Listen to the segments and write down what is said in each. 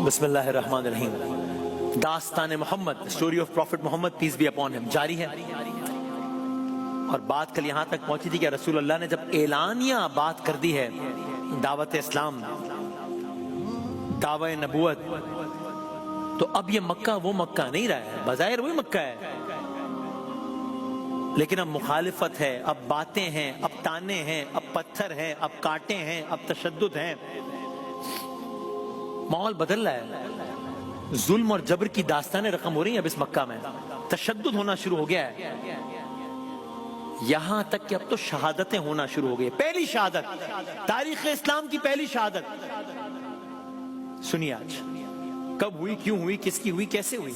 بسم اللہ الرحمن الرحیم۔ داستان محمد، story of prophet Muhammad peace be upon him جاری ہے، اور بات کل یہاں تک پہنچی تھی کہ رسول اللہ نے جب اعلانیہ بات کر دی ہے دعوت اسلام، دعوت نبوت، تو اب یہ مکہ وہ مکہ نہیں رہا ہے، بظاہر وہی مکہ ہے، لیکن اب مخالفت ہے، اب باتیں ہیں، اب تانے ہیں، اب پتھر ہیں، اب کانٹے ہیں، اب تشدد ہیں، ماحول بدل رہا ہے، ظلم اور جبر کی داستانیں رقم ہو رہی ہیں اب اس مکہ میں، تشدد ہونا شروع ہو گیا ہے، یہاں تک کہ اب تو شہادتیں ہونا شروع ہو گئی۔ پہلی شہادت، تاریخ اسلام کی پہلی شہادت سنیے آج، کب ہوئی، کیوں ہوئی، کس کی ہوئی، کیسے ہوئی۔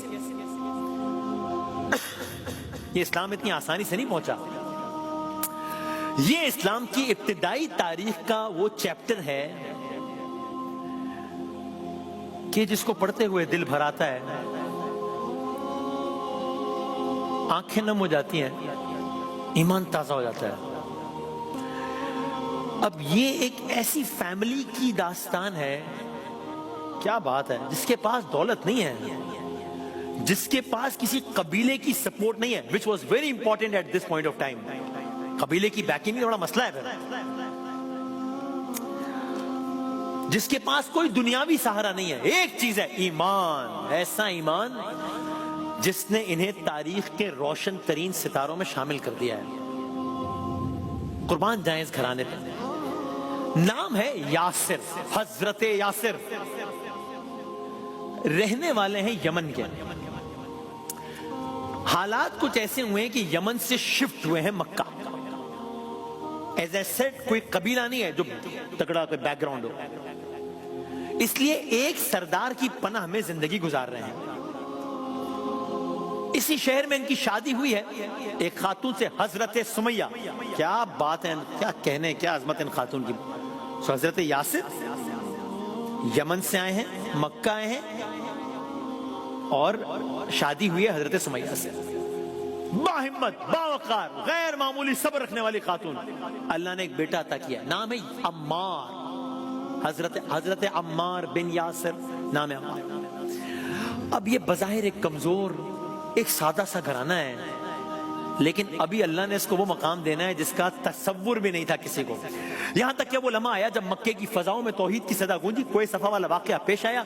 یہ اسلام اتنی آسانی سے نہیں پہنچا، یہ اسلام کی ابتدائی تاریخ کا وہ چیپٹر ہے کہ جس کو پڑھتے ہوئے دل بھر آتا ہے، آنکھیں نم ہو جاتی ہیں، ایمان تازہ ہو جاتا ہے۔ اب یہ ایک ایسی فیملی کی داستان ہے، کیا بات ہے، جس کے پاس دولت نہیں ہے، جس کے پاس کسی قبیلے کی سپورٹ نہیں ہے، which was very important at this point of time۔ قبیلے کی بیکنگ بھی بڑا مسئلہ ہے پھر، جس کے پاس کوئی دنیاوی سہارا نہیں ہے، ایک چیز ہے ایمان، ایسا ایمان جس نے انہیں تاریخ کے روشن ترین ستاروں میں شامل کر دیا ہے۔ قربان جائیں اس گھرانے پہ، نام ہے یاسر، حضرت یاسر، رہنے والے ہیں یمن کے۔ حالات کچھ ایسے ہوئے ہیں کہ یمن سے شفٹ ہوئے ہیں مکہ۔ ایز اے سیٹ کوئی قبیلہ نہیں ہے جو تگڑا کوئی بیک گراؤنڈ ہو، اس لیے ایک سردار کی پناہ میں زندگی گزار رہے ہیں۔ اسی شہر میں ان کی شادی ہوئی ہے ایک خاتون سے، حضرت سمیہ۔ کیا بات ہے، کیا کہنے، کیا عظمت ان خاتون کی۔ حضرت یاسر یمن سے آئے ہیں، مکہ آئے ہیں، اور شادی ہوئی ہے حضرت سمیہ سے۔ باہمت، باوقار، غیر معمولی صبر رکھنے والی خاتون۔ اللہ نے ایک بیٹا عطا کیا، نام ہے عمار، حضرت عمار بن یاسر، نام ہے عمار۔ اب یہ بظاہر ایک کمزور، ایک سادہ سا گھرانہ ہے، لیکن ابھی اللہ نے اس کو وہ مقام دینا ہے جس کا تصور بھی نہیں تھا کسی کو۔ یہاں تک کہ وہ لمحہ آیا جب مکے کی فضاؤں میں توحید کی صدا گونجی، کوئی صفا والا واقعہ پیش آیا،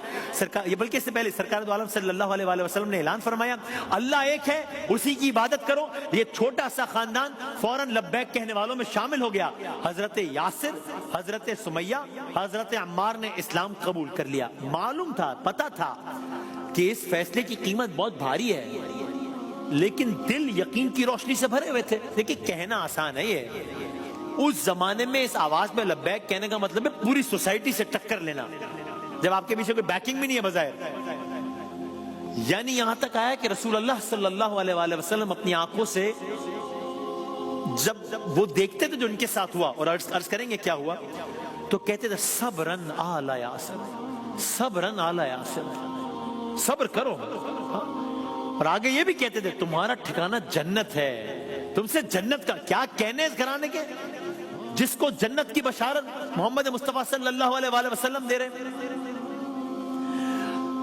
بلکہ اس سے پہلے سرکار دو عالم صلی اللہ علیہ وسلم نے اعلان فرمایا، اللہ ایک ہے، اسی کی عبادت کرو۔ یہ چھوٹا سا خاندان فوراً لبیک کہنے والوں میں شامل ہو گیا۔ حضرت یاسر، حضرت سمیہ، حضرت عمار نے اسلام قبول کر لیا۔ معلوم تھا، پتہ تھا کہ اس فیصلے کی قیمت بہت بھاری ہے، لیکن دل یقین کی روشنی سے بھرے ہوئے تھے۔ دیکھیں کہنا آسان ہے، یہ اس زمانے میں اس آواز میں لبیک کہنے کا مطلب ہے پوری سوسائٹی سے ٹکر لینا، جب آپ کے پیچھے کوئی بیکنگ بھی نہیں ہے بظاہر۔ یعنی یہاں تک آیا کہ رسول اللہ صلی اللہ علیہ وسلم اپنی آنکھوں سے جب وہ دیکھتے تھے جو ان کے ساتھ ہوا، اور عرض کریں گے کیا ہوا، تو کہتے تھے صبرن آل یاسر، صبرن آل یاسر، صبر کرو۔ اور آگے یہ بھی کہتے تھے تمہارا ٹھکانہ جنت ہے، تم سے جنت کا کیا کہنے اس گھرانے کے، جس کو جنت کی بشارت محمد مصطفیٰ صلی اللہ علیہ وسلم دے رہے۔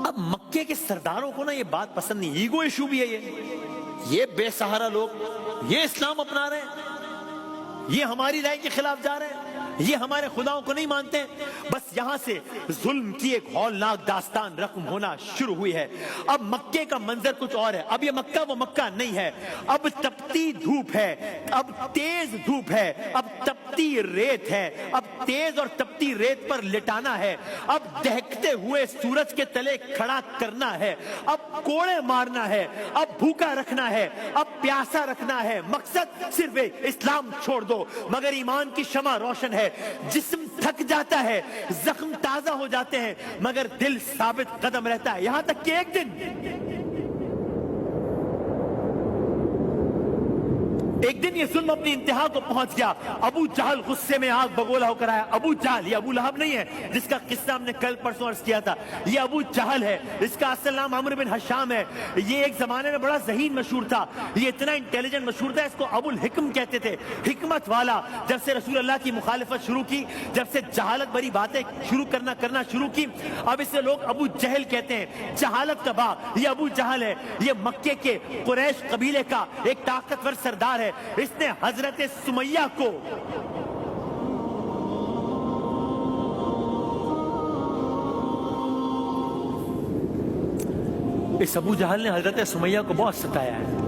اب مکے کے سرداروں کو نا یہ بات پسند نہیں، ایگو ایشو بھی ہے، یہ بے سہارا لوگ یہ اسلام اپنا رہے ہیں، یہ ہماری رائے کے خلاف جا رہے ہیں، یہ ہمارے خداؤں کو نہیں مانتے۔ بس یہاں سے ظلم کی ایک ہولناک داستان رقم ہونا شروع ہوئی ہے۔ اب مکے کا منظر کچھ اور ہے، اب یہ مکہ وہ مکہ نہیں ہے، اب تپتی دھوپ ہے، اب تیز دھوپ ہے، اب تپتی ریت ہے، اب تیز اور تپتی ریت پر لٹانا ہے، اب دہکتے ہوئے سورج کے تلے کھڑا کرنا ہے، اب کوڑے مارنا ہے، اب بھوکا رکھنا ہے، اب پیاسا رکھنا ہے۔ مقصد صرف اسلام چھوڑ دو، مگر ایمان کی شمع روشن ہے۔ جسم تھک جاتا ہے، زخم تازہ ہو جاتے ہیں، مگر دل ثابت قدم رہتا ہے، یہاں تک کہ ایک دن یہ ظلم اپنی انتہا کو پہنچ گیا. ابو جہل غصے میں آگ بگولا ہو کر آیا. ابو جہل، یہ ابو لہب نہیں ہے جس کا قصہ ہم نے کل پرسوں عرض کیا تھا. یہ ابو جہل ہے، اس کا اصل نام عمرو بن حشام ہے. یہ ایک زمانے میں بڑا ذہین مشہور تھا، یہ اتنا انٹیلیجنٹ مشہور تھا، اس کو ابو الحکم کہتے تھے. حکمت والا. جب سے رسول اللہ کی مخالفت شروع کی، جب سے جہالت بری باتیں کرنا شروع کی، اب اسے لوگ ابو جہل کہتے ہیں. جہالت کا باپ یہ ابو جہل ہے. یہ مکے کے قریش قبیلے کا ایک طاقتور سردار ہے. اس نے حضرت سمیہ کو اس ابو جہل نے حضرت سمیہ کو بہت ستایا ہے.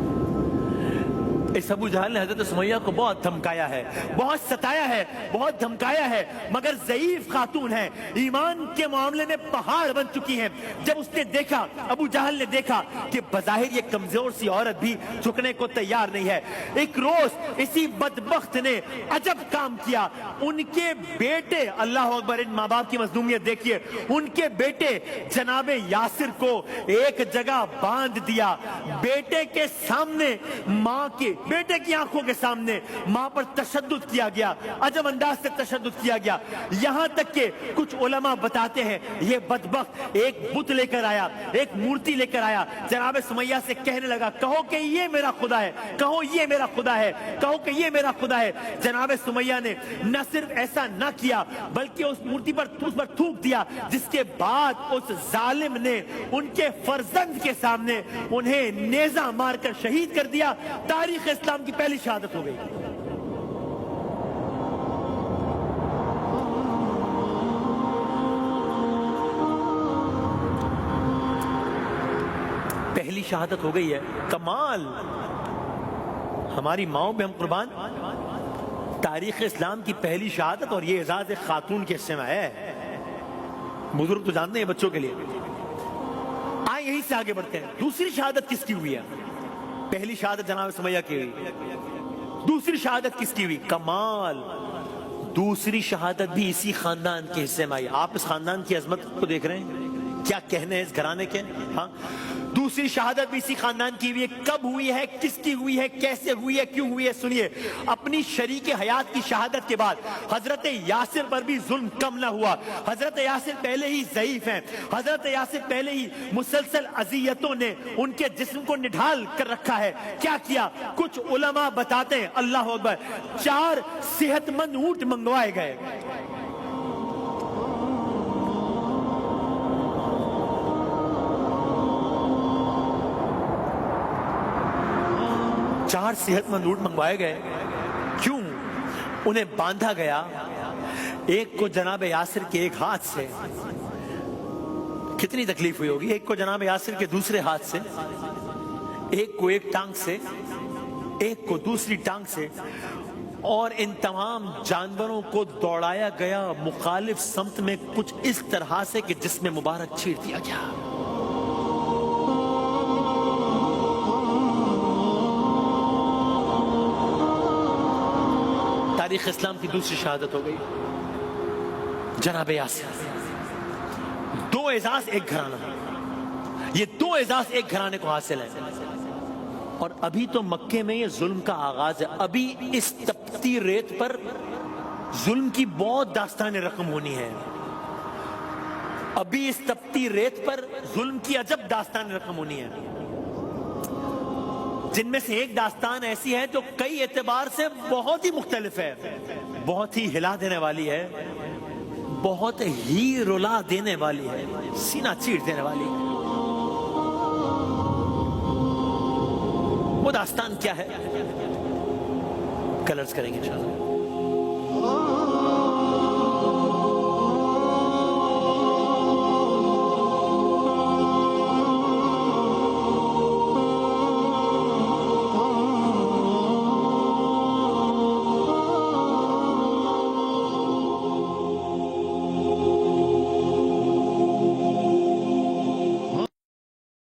اس ابو جہل نے حضرت سمیہ کو بہت دھمکایا ہے، بہت ستایا ہے، بہت دھمکایا ہے. مگر ضعیف خاتون ہے، ایمان کے معاملے میں پہاڑ بن چکی ہیں. جب اس نے دیکھا، ابو جہل نے دیکھا کہ بظاہر یہ کمزور سی عورت بھی جھکنے کو تیار نہیں ہے. ایک روز اسی بدبخت نے عجب کام کیا. ان کے بیٹے، اللہ اکبر، ان ماں باپ کی مظلومیت دیکھیے، ان کے بیٹے جناب یاسر کو ایک جگہ باندھ دیا. بیٹے کے سامنے، ماں کے بیٹے کی آنکھوں کے سامنے ماں پر تشدد کیا گیا، عجب انداز سے تشدد کیا گیا. یہاں تک کہ کچھ علماء بتاتے ہیں یہ بدبخت ایک بت لے کر آیا، ایک مورتی لے کر آیا. جناب سمیہ سے کہنے لگا، کہو کہ یہ میرا خدا ہے، کہو یہ میرا خدا ہے، کہو کہ یہ میرا خدا ہے. جناب سمیہ نے نہ صرف ایسا نہ کیا بلکہ اس مورتی پر تھوک دیا، جس کے بعد اس ظالم نے ان کے فرزند کے سامنے انہیں نیزہ مار کر شہید کر دیا. تاریخ اسلام کی پہلی شہادت ہو گئی. پہلی شہادت ہو گئی ہے. کمال. ہماری ماؤں پہ ہم قربان. تاریخ اسلام کی پہلی شہادت، اور یہ اعزاز ایک خاتون کے حصے میں ہے. بزرگ تو جانتے ہیں بچوں کے لیے. آئیں یہیں سے آگے بڑھتے ہیں. دوسری شہادت کس کی ہوئی ہے؟ پہلی شہادت جناب سمیہ کی ہوئی. دوسری شہادت کس کی ہوئی؟ کمال. دوسری شہادت بھی اسی خاندان کے حصے میں آئی. آپ اس خاندان کی عظمت کو دیکھ رہے ہیں، کیا کہنے ہیں اس گھرانے کے. ہاں، دوسری شہادت بھی اسی خاندان کی ہوئی ہے. کب ہوئی ہے، کس کی ہوئی ہے، کیسے ہوئی ہے، کیوں ہوئی ہے؟ سنیے. اپنی شریک حیات کی شہادت کے بعد حضرت یاسر پر بھی ظلم کم نہ ہوا. حضرت یاسر پہلے ہی ضعیف ہیں، حضرت یاسر پہلے ہی مسلسل اذیتوں نے ان کے جسم کو نڈھال کر رکھا ہے. کیا کیا؟ کچھ علماء بتاتے ہیں، اللہ اکبر، 4 صحت مند اونٹ منگوائے گئے. چار صحت مند اونٹ منگوائے گئے. کیوں؟ انہیں باندھا گیا. ایک کو جناب یاسر کے ایک ہاتھ سے، کتنی تکلیف ہوئی ہوگی. ایک کو جناب یاسر کے دوسرے ہاتھ سے، ایک کو ایک ٹانگ سے، ایک کو دوسری ٹانگ سے. اور ان تمام جانوروں کو دوڑایا گیا مخالف سمت میں کچھ اس طرح سے کہ جسم مبارک چھیڑ دیا گیا. تاریخ اسلام کی دوسری شہادت ہو گئی. جناب یاسر. 2 اعزاز ایک گھرانہ. یہ 2 اعزاز ایک گھرانے کو حاصل ہیں. اور ابھی تو مکے میں یہ ظلم کا آغاز ہے. ابھی اس تپتی ریت پر ظلم کی بہت داستان رقم ہونی ہے. ابھی اس تپتی ریت پر ظلم کی عجب داستان رقم ہونی ہے، جن میں سے ایک داستان ایسی ہے جو کئی اعتبار سے بہت ہی مختلف ہے، بہت ہی ہلا دینے والی ہے، بہت ہی رلا دینے والی ہے، سینہ چیر دینے والی ہے. وہ داستان کیا ہے؟ کل عرض کریں گے انشاءاللہ.